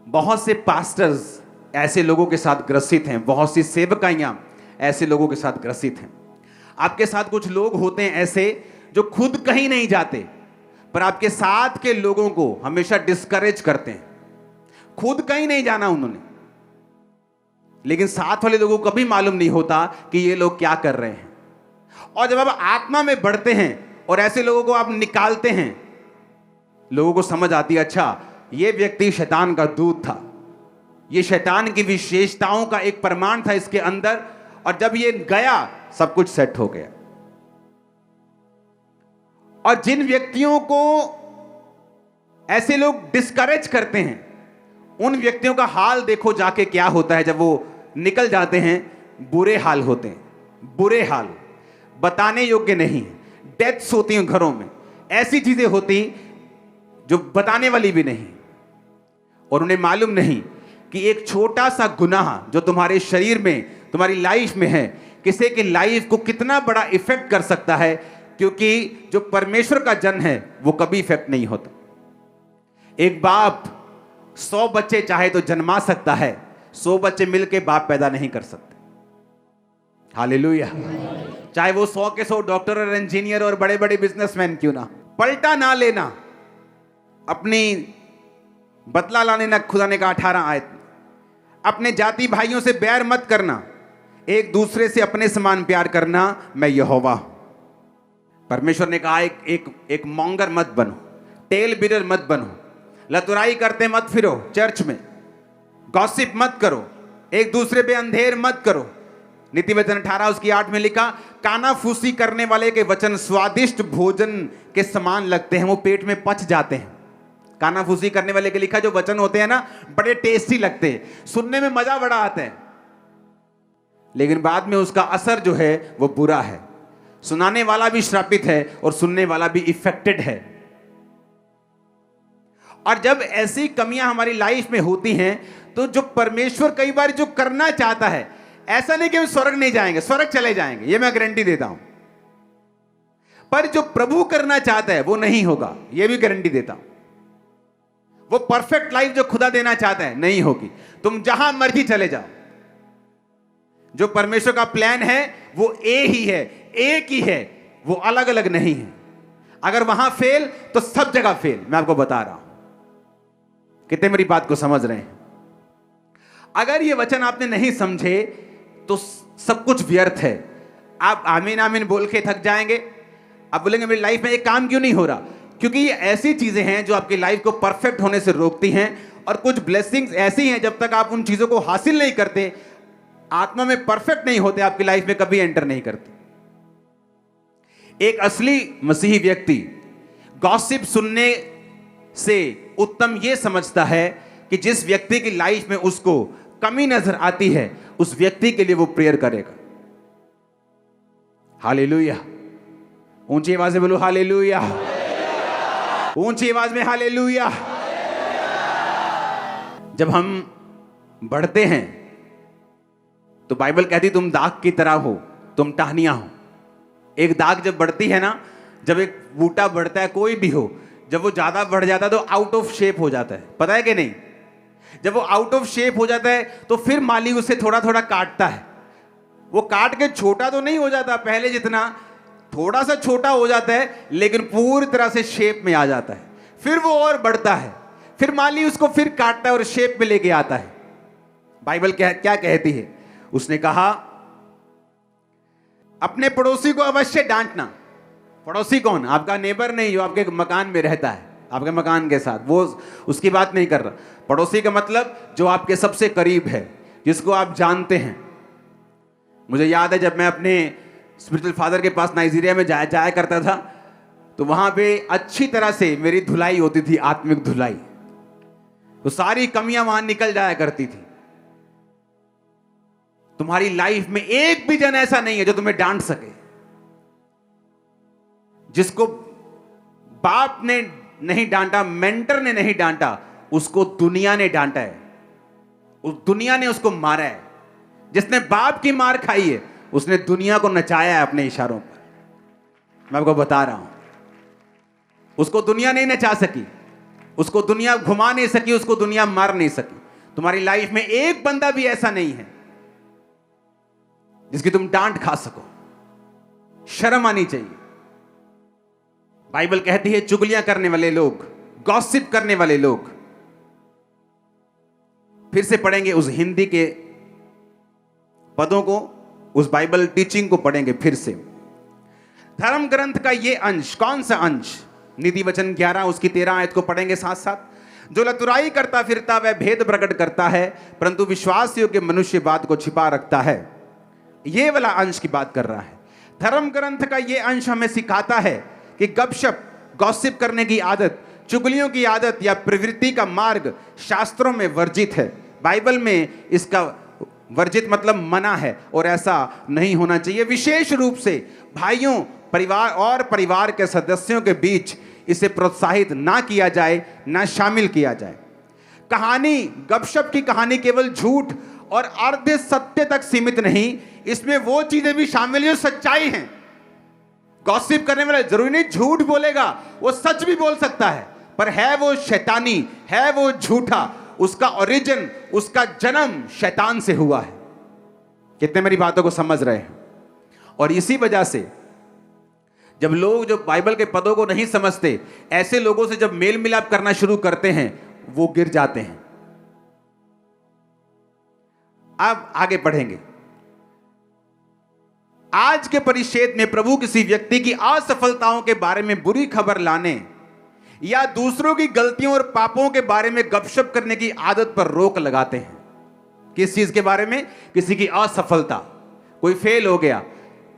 Speaker 1: बहुत से पास्टर्स ऐसे लोगों के साथ ग्रसित हैं, बहुत सी सेवकाइयां ऐसे लोगों के साथ ग्रसित हैं। आपके साथ कुछ लोग होते हैं ऐसे जो खुद कहीं नहीं जाते, पर आपके साथ के लोगों को हमेशा डिस्करेज करते हैं। खुद कहीं नहीं जाना उन्होंने, लेकिन साथ वाले लोगों को कभी मालूम नहीं होता कि ये लोग क्या कर रहे हैं। और जब आप आत्मा में बढ़ते हैं और ऐसे लोगों को आप निकालते हैं, लोगों को समझ आती है अच्छा ये व्यक्ति शैतान का दूत था, ये शैतान की विशेषताओं का एक प्रमाण था इसके अंदर, और जब ये गया सब कुछ सेट हो गया। और जिन व्यक्तियों को ऐसे लोग डिस्करेज करते हैं, उन व्यक्तियों का हाल देखो जाके क्या होता है। जब वो निकल जाते हैं बुरे हाल होते हैं, बुरे हाल बताने योग्य नहीं। डेथ्स होती हैं घरों में, ऐसी चीजें होती जो बताने वाली भी नहीं, और उन्हें मालूम नहीं कि एक छोटा सा गुनाह जो तुम्हारे शरीर में, तुम्हारी लाइफ में है, किसी की लाइफ को कितना बड़ा इफेक्ट कर सकता है, क्योंकि जो परमेश्वर का जन है वो कभी इफेक्ट नहीं होता। एक बाप 100 बच्चे चाहे तो जन्मा सकता है, 100 बच्चे मिलके बाप पैदा नहीं कर सकते। हालेलुया। चाहे वो 100 के 100 डॉक्टर और इंजीनियर और बड़े बड़े बिजनेसमैन क्यों ना। पलटा ना लेना, अपनी बदला लाने ना, खुदा ने कहा 18 आयत। अपने जाति भाइयों से बैर मत करना, एक दूसरे से अपने समान प्यार करना, मैं यहोवा। परमेश्वर ने कहा एक मॉन्गर मत बनो, टेल बीरर मत बनो, लतुराई करते मत फिरो चर्च में, गॉसिप मत करो, एक दूसरे पे अंधेर मत करो, नीति वचन 18 उसकी 8 में लिखा, कानाफूसी करने वाले के वचन स्वादिष्ट भोजन के समान लगते हैं, वो पेट में पच जाते हैं। कानाफूसी करने वाले के लिखा जो वचन होते हैं ना, बड़े टेस्टी लगते हैं, सुनने में मजा बड़ा आता है, लेकिन बाद में उसका असर जो है वो बुरा है। सुनाने वाला भी श्रापित है और सुनने वाला भी इफेक्टेड है। और जब ऐसी कमियां हमारी लाइफ में होती हैं तो जो परमेश्वर कई बार जो करना चाहता है, ऐसा नहीं कि हम स्वर्ग नहीं जाएंगे, स्वर्ग चले जाएंगे, ये मैं गारंटी देता हूं, पर जो प्रभु करना चाहता है वो नहीं होगा, ये भी गारंटी देता हूं। वो परफेक्ट लाइफ जो खुदा देना चाहता है नहीं होगी। तुम जहां मर्जी चले जाओ, जो परमेश्वर का प्लान है वो ही है, एक ही है, वो अलग अलग नहीं है। अगर वहां फेल तो सब जगह फेल, मैं आपको बता रहा हूं। कितने मेरी बात को समझ रहे हैं? अगर ये वचन आपने नहीं समझे तो सब कुछ व्यर्थ है। आप आमीन आमीन बोल के थक जाएंगे, आप बोलेंगे मेरी लाइफ में एक काम क्यों नहीं हो रहा, क्योंकि ये ऐसी चीजें हैं जो आपकी लाइफ को परफेक्ट होने से रोकती हैं। और कुछ ब्लेसिंग्स ऐसी हैं, जब तक आप उन चीजों को हासिल नहीं करते, आत्मा में परफेक्ट नहीं होते, आपकी लाइफ में कभी एंटर नहीं करते। एक असली मसीही व्यक्ति गॉसिप सुनने से उत्तम यह समझता है कि जिस व्यक्ति की लाइफ में उसको कमी नजर आती है, उस व्यक्ति के लिए वो प्रेयर करेगा। हालेलुया, ऊंची आवाज में बोलो हालेलुया, ऊंची आवाज में हालेलुया। जब हम बढ़ते हैं तो बाइबल कहती तुम दाग की तरह हो, तुम टहनियां हो। एक दाग जब बढ़ती है ना, जब एक बूटा बढ़ता है, कोई भी हो, जब वो ज्यादा बढ़ जाता है तो आउट ऑफ शेप हो जाता है, पता है कि नहीं? जब वो आउट ऑफ शेप हो जाता है तो फिर माली उसे थोड़ा थोड़ा काटता है। वो काट के छोटा तो नहीं हो जाता पहले जितना, थोड़ा सा छोटा हो जाता है, लेकिन पूरी तरह से शेप में आ जाता है। फिर वो और बढ़ता है, फिर माली उसको फिर काटता है और शेप में लेके आता है। बाइबल क्या कहती है? उसने कहा अपने पड़ोसी को अवश्य डांटना। पड़ोसी कौन? आपका नेबर नहीं, जो आपके मकान में रहता है, आपके मकान के साथ, वो उसकी बात नहीं कर रहा। पड़ोसी का मतलब जो आपके सबसे करीब है, जिसको आप जानते हैं। मुझे याद है जब मैं अपने स्पिरिचुअल फादर के पास नाइजीरिया में जाया करता था, तो वहां पे अच्छी तरह से मेरी धुलाई होती थी, आत्मिक धुलाई। तो सारी कमियां वहां निकल जाया करती थी। तुम्हारी लाइफ में एक भी जन ऐसा नहीं है जो तुम्हें डांट सके। जिसको बाप ने नहीं डांटा, मेंटर ने नहीं डांटा, उसको दुनिया ने डांटा है, उस दुनिया ने उसको मारा है। जिसने बाप की मार खाई है, उसने दुनिया को नचाया है अपने इशारों पर। मैं आपको बता रहा हूं, उसको दुनिया नहीं नचा सकी, उसको दुनिया घुमा नहीं सकी, उसको दुनिया मार नहीं सकी। तुम्हारी लाइफ में एक बंदा भी ऐसा नहीं है जिसकी तुम डांट खा सको। शर्म आनी चाहिए। बाइबल कहती है चुगलियां करने वाले लोग, गॉसिप करने वाले लोग। फिर से पढ़ेंगे उस हिंदी के पदों को, उस बाइबल टीचिंग को पढ़ेंगे फिर से। धर्म ग्रंथ का ये अंश, कौन सा अंश? नीति वचन 11 उसकी 13 आयत को पढ़ेंगे साथ साथ। जो लतुराई करता फिरता वह भेद प्रकट करता है, परंतु विश्वास योग्य मनुष्य बात को छिपा रखता है। ये वाला अंश की बात कर रहा है। धर्म ग्रंथ का ये अंश हमें सिखाता है कि गपशप, गॉसिप करने की आदत, चुगलियों की आदत या प्रवृत्ति का मार्ग शास्त्रों में वर्जित है। बाइबल में इसका वर्जित मतलब मना है, और ऐसा नहीं होना चाहिए। विशेष रूप से भाइयों, परिवार और परिवार के सदस्यों के बीच इसे प्रोत्साहित ना किया जाए, ना शामिल किया जाए। कहानी, गपशप की कहानी केवल झूठ और अर्ध सत्य तक सीमित नहीं, इसमें वो चीजें भी शामिल जो सच्चाई हैं। गॉसिप करने वाला जरूरी नहीं झूठ बोलेगा, वो सच भी बोल सकता है, पर है वो शैतानी, है वो झूठा। उसका ओरिजिन, उसका जन्म शैतान से हुआ है। कितने मेरी बातों को समझ रहे हैं? और इसी वजह से जब लोग जो बाइबल के पदों को नहीं समझते, ऐसे लोगों से जब मेल मिलाप करना शुरू करते हैं, वो गिर जाते हैं। अब आगे पढ़ेंगे। आज के परिच्छेद में प्रभु किसी व्यक्ति की असफलताओं के बारे में बुरी खबर लाने या दूसरों की गलतियों और पापों के बारे में गपशप करने की आदत पर रोक लगाते हैं। किस चीज के बारे में? किसी की असफलता, कोई फेल हो गया,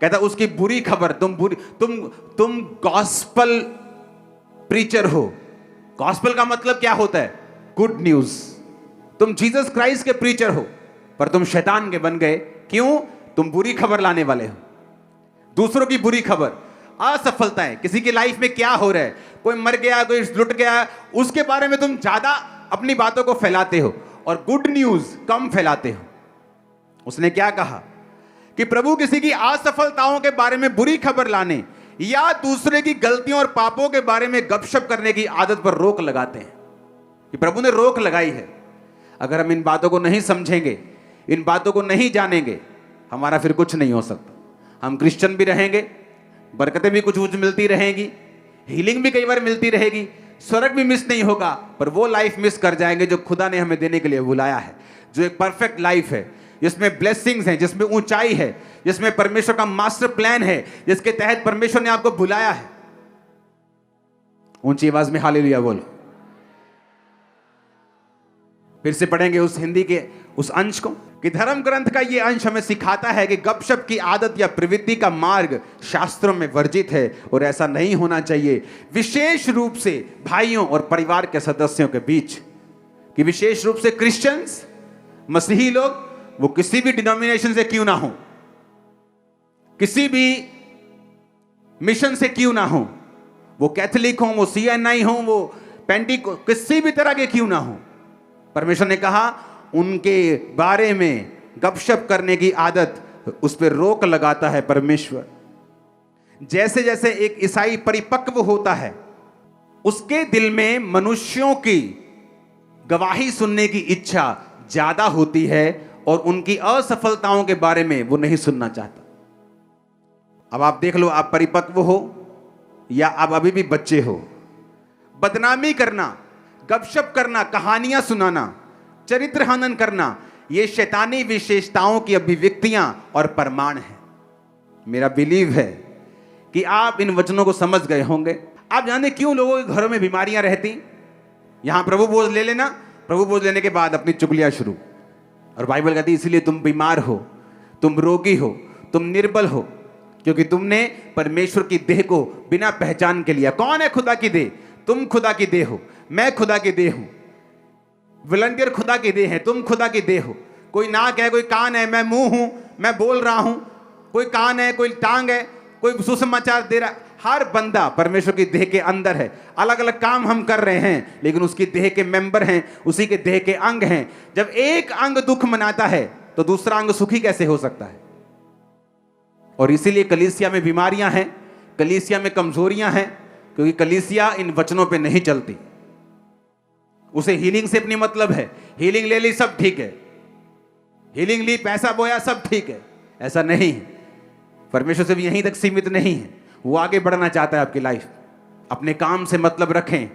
Speaker 1: कहता उसकी बुरी खबर, तुम गॉस्पल प्रीचर हो। गॉस्पल का मतलब क्या होता है? Good news. तुम जीसस क्राइस्ट के प्रीचर हो, पर तुम शैतान के बन गए। क्यों? तुम बुरी खबर लाने वाले हो, दूसरों की बुरी खबर, असफलताएं, किसी की लाइफ में क्या हो रहा है, कोई मर गया, कोई लुट गया, उसके बारे में तुम ज्यादा अपनी बातों को फैलाते हो और गुड न्यूज कम फैलाते हो। उसने क्या कहा कि प्रभु किसी की असफलताओं के बारे में बुरी खबर लाने या दूसरे की गलतियों और पापों के बारे में गपशप करने की आदत पर रोक लगाते हैं। कि प्रभु ने रोक लगाई है। अगर हम इन बातों को नहीं समझेंगे, इन बातों को नहीं जानेंगे, हमारा फिर कुछ नहीं हो सकता। हम क्रिश्चियन भी रहेंगे, बरकतें भी कुछ कुछ मिलती रहेंगी, हीलिंग भी कई बार मिलती रहेगी, स्वर्ग भी मिस नहीं होगा, पर वो लाइफ मिस कर जाएंगे जो खुदा ने हमें देने के लिए बुलाया है, जो एक परफेक्ट लाइफ है, जिसमें ब्लेसिंग्स हैं, जिसमें ऊंचाई है, जिसमें परमेश्वर का मास्टर प्लान है, जिसके तहत परमेश्वर ने आपको बुलाया है। ऊंची आवाज में हालेलुया बोलो। फिर से पढ़ेंगे उस हिंदी के उस अंश को कि धर्म ग्रंथ का ये अंश हमें सिखाता है कि गपशप की आदत या प्रवृत्ति का मार्ग शास्त्रों में वर्जित है और ऐसा नहीं होना चाहिए, विशेष रूप से भाइयों और परिवार के सदस्यों के बीच। कि विशेष रूप से क्रिश्चियंस, मसीही लोग, वो किसी भी डिनोमिनेशन से क्यों ना हो, किसी भी मिशन से क्यों ना हो, वो कैथोलिक हो, वो CNI हो, वो पेंटिको, किसी भी तरह के क्यों ना हो, परमेश्वर ने कहा उनके बारे में गपशप करने की आदत, उस पर रोक लगाता है परमेश्वर। जैसे जैसे एक ईसाई परिपक्व होता है, उसके दिल में मनुष्यों की गवाही सुनने की इच्छा ज्यादा होती है और उनकी असफलताओं के बारे में वो नहीं सुनना चाहता। अब आप देख लो, आप परिपक्व हो या आप अभी भी बच्चे हो, बदनामी करना, गपशप करना, कहानियां सुनाना, चरित्र हनन करना, ये शैतानी विशेषताओं की अभिव्यक्तियां और प्रमाण हैं। मेरा बिलीव है कि आप इन वचनों को समझ गए होंगे। आप जाने क्यों लोगों के घरों में बीमारियां रहती? यहां प्रभु बोझ ले लेना, प्रभु बोझ लेने के बाद अपनी चुगलियां शुरू। और बाइबल कहती है इसलिए तुम बीमार हो, तुम रोगी हो, तुम निर्बल हो, क्योंकि तुमने परमेश्वर की देह को बिना पहचान के लिया। कौन है खुदा की देह? तुम खुदा की देह हो, मैं खुदा की देह हूं, वॉलंटियर खुदा की देह है, तुम खुदा की देह हो। कोई नाक है, कोई कान है, मैं मुंह हूं, मैं बोल रहा हूं, कोई कान है, कोई टांग है, कोई सुसमाचार दे रहा। हर बंदा परमेश्वर की देह के अंदर है। अलग अलग काम हम कर रहे हैं, लेकिन उसकी देह के मेंबर हैं, उसी के देह के अंग हैं। जब एक अंग दुख मनाता है तो दूसरा अंग सुखी कैसे हो सकता है? और इसीलिए कलीसिया में बीमारियां हैं, कलीसिया में कमजोरियां हैं, क्योंकि कलीसिया इन वचनों पे नहीं चलती। उसे हीलिंग से अपनी मतलब है, हीलिंग ले ली सब ठीक है, हीलिंग ली, पैसा बोया सब ठीक है, ऐसा नहीं है। परमेश्वर से भी यहीं तक सीमित नहीं है, वो आगे बढ़ना चाहता है आपकी लाइफ। अपने काम से मतलब रखें,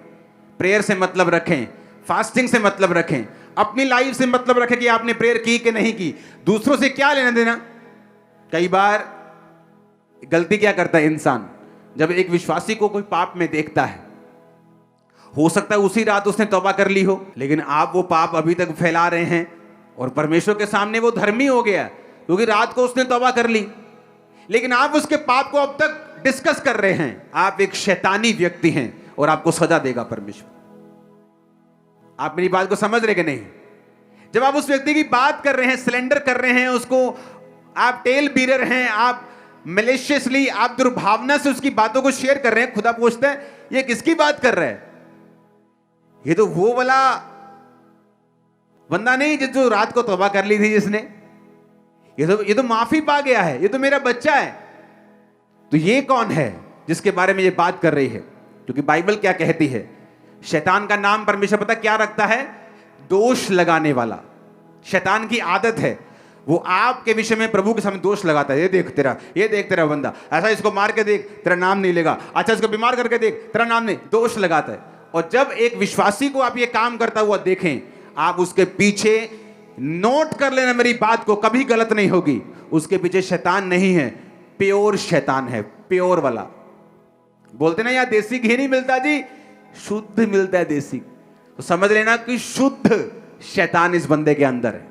Speaker 1: प्रेयर से मतलब रखें, फास्टिंग से मतलब रखें, अपनी लाइफ से मतलब रखें कि आपने प्रेयर की कि नहीं की। दूसरों से क्या लेना देना? कई बार गलती क्या करता है इंसान, जब एक विश्वासी को कोई पाप में देखता है, हो सकता है उसी रात उसने तौबा कर ली हो, लेकिन आप वो पाप अभी तक फैला रहे हैं और परमेश्वर के सामने वो धर्मी हो गया क्योंकि रात को उसने तौबा कर ली, लेकिन आप उसके पाप को अब तक डिस्कस कर रहे हैं। आप एक शैतानी व्यक्ति हैं और आपको सजा देगा परमेश्वर। आप मेरी बात को समझ रहे कि नहीं? जब आप उस व्यक्ति की बात कर रहे हैं, सिलेंडर कर रहे हैं उसको, आप टेल बीरर हैं, आप मैलिशियसली, आप दुर्भावना से उसकी बातों को शेयर कर रहे हैं, खुदा पूछता है ये किसकी बात कर रहा है? ये तो वो वाला बंदा नहीं जो रात को तौबा कर ली थी जिसने, ये तो माफी पा गया है, ये तो मेरा बच्चा है। तो ये कौन है जिसके बारे में ये बात कर रही है? क्योंकि बाइबल क्या कहती है, शैतान का नाम परमेश्वर पता क्या रखता है? दोष लगाने वाला। शैतान की आदत है, वो आपके विषय में प्रभु के सामने दोष लगाता है। ये देख तेरा बंदा, ऐसा इसको मार के देख, तेरा नाम नहीं लेगा, अच्छा इसको बीमार करके देख, तेरा नाम नहीं, दोष लगाता है। और जब एक विश्वासी को आप ये काम करता हुआ देखें, आप उसके पीछे नोट कर लेना, मेरी बात को कभी गलत नहीं होगी, उसके पीछे शैतान नहीं है, प्योर शैतान है, प्योर वाला। बोलते ना यार देसी घी नहीं मिलता जी, शुद्ध मिलता है देसी। तो समझ लेना कि शुद्ध शैतान इस बंदे के अंदर है।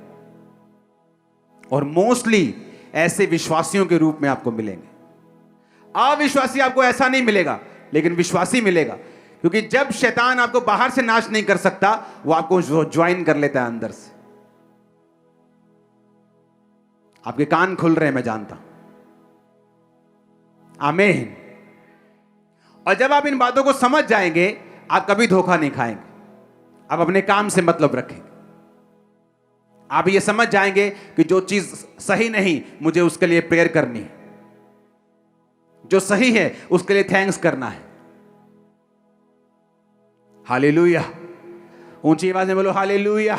Speaker 1: और मोस्टली ऐसे विश्वासियों के रूप में आपको मिलेंगे। अविश्वासी आपको ऐसा नहीं मिलेगा, लेकिन विश्वासी मिलेगा, क्योंकि जब शैतान आपको बाहर से नाश नहीं कर सकता, वो आपको ज्वाइन कर लेता है अंदर से। आपके कान खुल रहे हैं, मैं जानता हूं। आमीन। और जब आप इन बातों को समझ जाएंगे, आप कभी धोखा नहीं खाएंगे। आप अपने काम से मतलब रखेंगे। आप ये समझ जाएंगे कि जो चीज सही नहीं, मुझे उसके लिए प्रेयर करनी है। जो सही है उसके लिए थैंक्स करना है। हालेलुया। ऊंची आवाज में बोलो हालेलुया।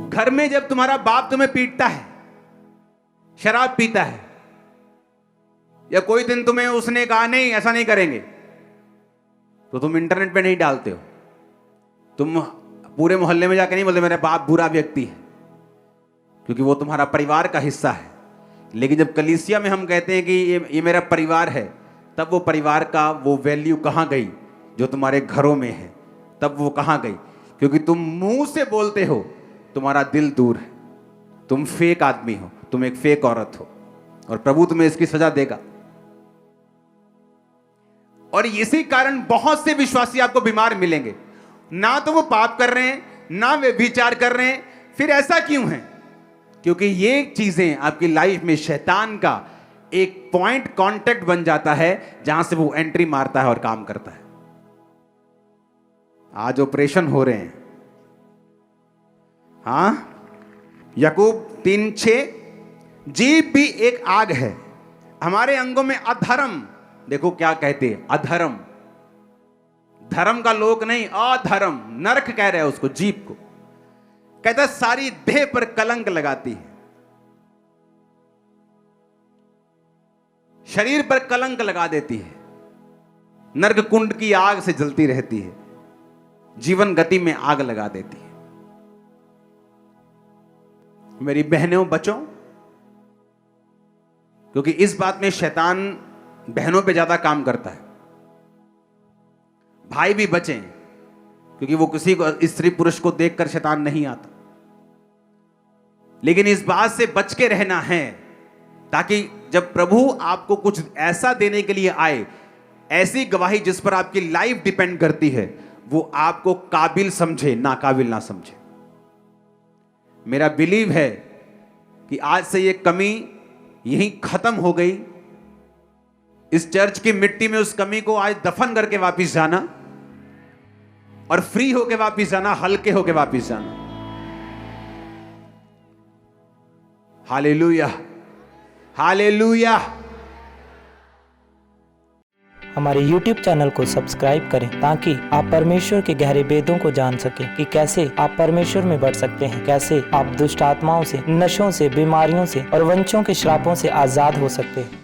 Speaker 1: घर में जब तुम्हारा बाप तुम्हें पीटता है, शराब पीता है, या कोई दिन तुम्हें उसने कहा नहीं ऐसा नहीं करेंगे, तो तुम इंटरनेट पे नहीं डालते हो। तुम पूरे मोहल्ले में जाके नहीं बोलते मेरा बाप बुरा व्यक्ति है, क्योंकि वो तुम्हारा परिवार का हिस्सा है। लेकिन जब कलीसिया में हम कहते हैं कि ये मेरा परिवार है, तब वो परिवार का वो वैल्यू कहाँ गई जो तुम्हारे घरों में है? तब वो कहाँ गई? क्योंकि तुम मुंह से बोलते हो, तुम्हारा दिल दूर है। तुम फेक आदमी हो, तुम एक फेक औरत हो, और प्रभु तुम्हें इसकी सजा देगा। और इसी कारण बहुत से विश्वासी आपको बीमार मिलेंगे। ना तो वो पाप कर रहे हैं, ना वे विचार कर रहे हैं। फिर ऐसा क्यों है? क्योंकि ये चीजें आपकी लाइफ में शैतान का एक पॉइंट कांटेक्ट बन जाता है, जहां से वो एंट्री मारता है और काम करता है। आज ऑपरेशन हो रहे हैं। हां, याकूब 3:6, जीभ भी एक आग है, हमारे अंगों में अधर्म। देखो क्या कहते हैं, अधर्म। धर्म का लोक नहीं, अधर्म, नरक कह रहे हैं उसको, जीभ को। कहता सारी देह पर कलंक लगाती है, शरीर पर कलंक लगा देती है, नरक कुंड की आग से जलती रहती है, जीवन गति में आग लगा देती है। मेरी बहनों बचो, क्योंकि इस बात में शैतान बहनों पे ज्यादा काम करता है। भाई भी बचें, क्योंकि वो किसी को स्त्री पुरुष को देखकर शैतान नहीं आता। लेकिन इस बात से बच के रहना है, ताकि जब प्रभु आपको कुछ ऐसा देने के लिए आए, ऐसी गवाही जिस पर आपकी लाइफ डिपेंड करती है, वो आपको काबिल समझे, नाकाबिल ना समझे। मेरा बिलीव है कि आज से ये कमी यहीं खत्म हो गई। इस चर्च की मिट्टी में उस कमी को आज दफन करके वापस जाना, और फ्री होके वापस जाना, हल्के होके वापस जाना। Hallelujah, hallelujah.
Speaker 2: हमारे YouTube चैनल को सब्सक्राइब करें, ताकि आप परमेश्वर के गहरे भेदों को जान सकें कि कैसे आप परमेश्वर में बढ़ सकते हैं, कैसे आप दुष्ट आत्माओं से, नशों से, बीमारियों से और वंशों के श्रापों से आजाद हो सकते हैं।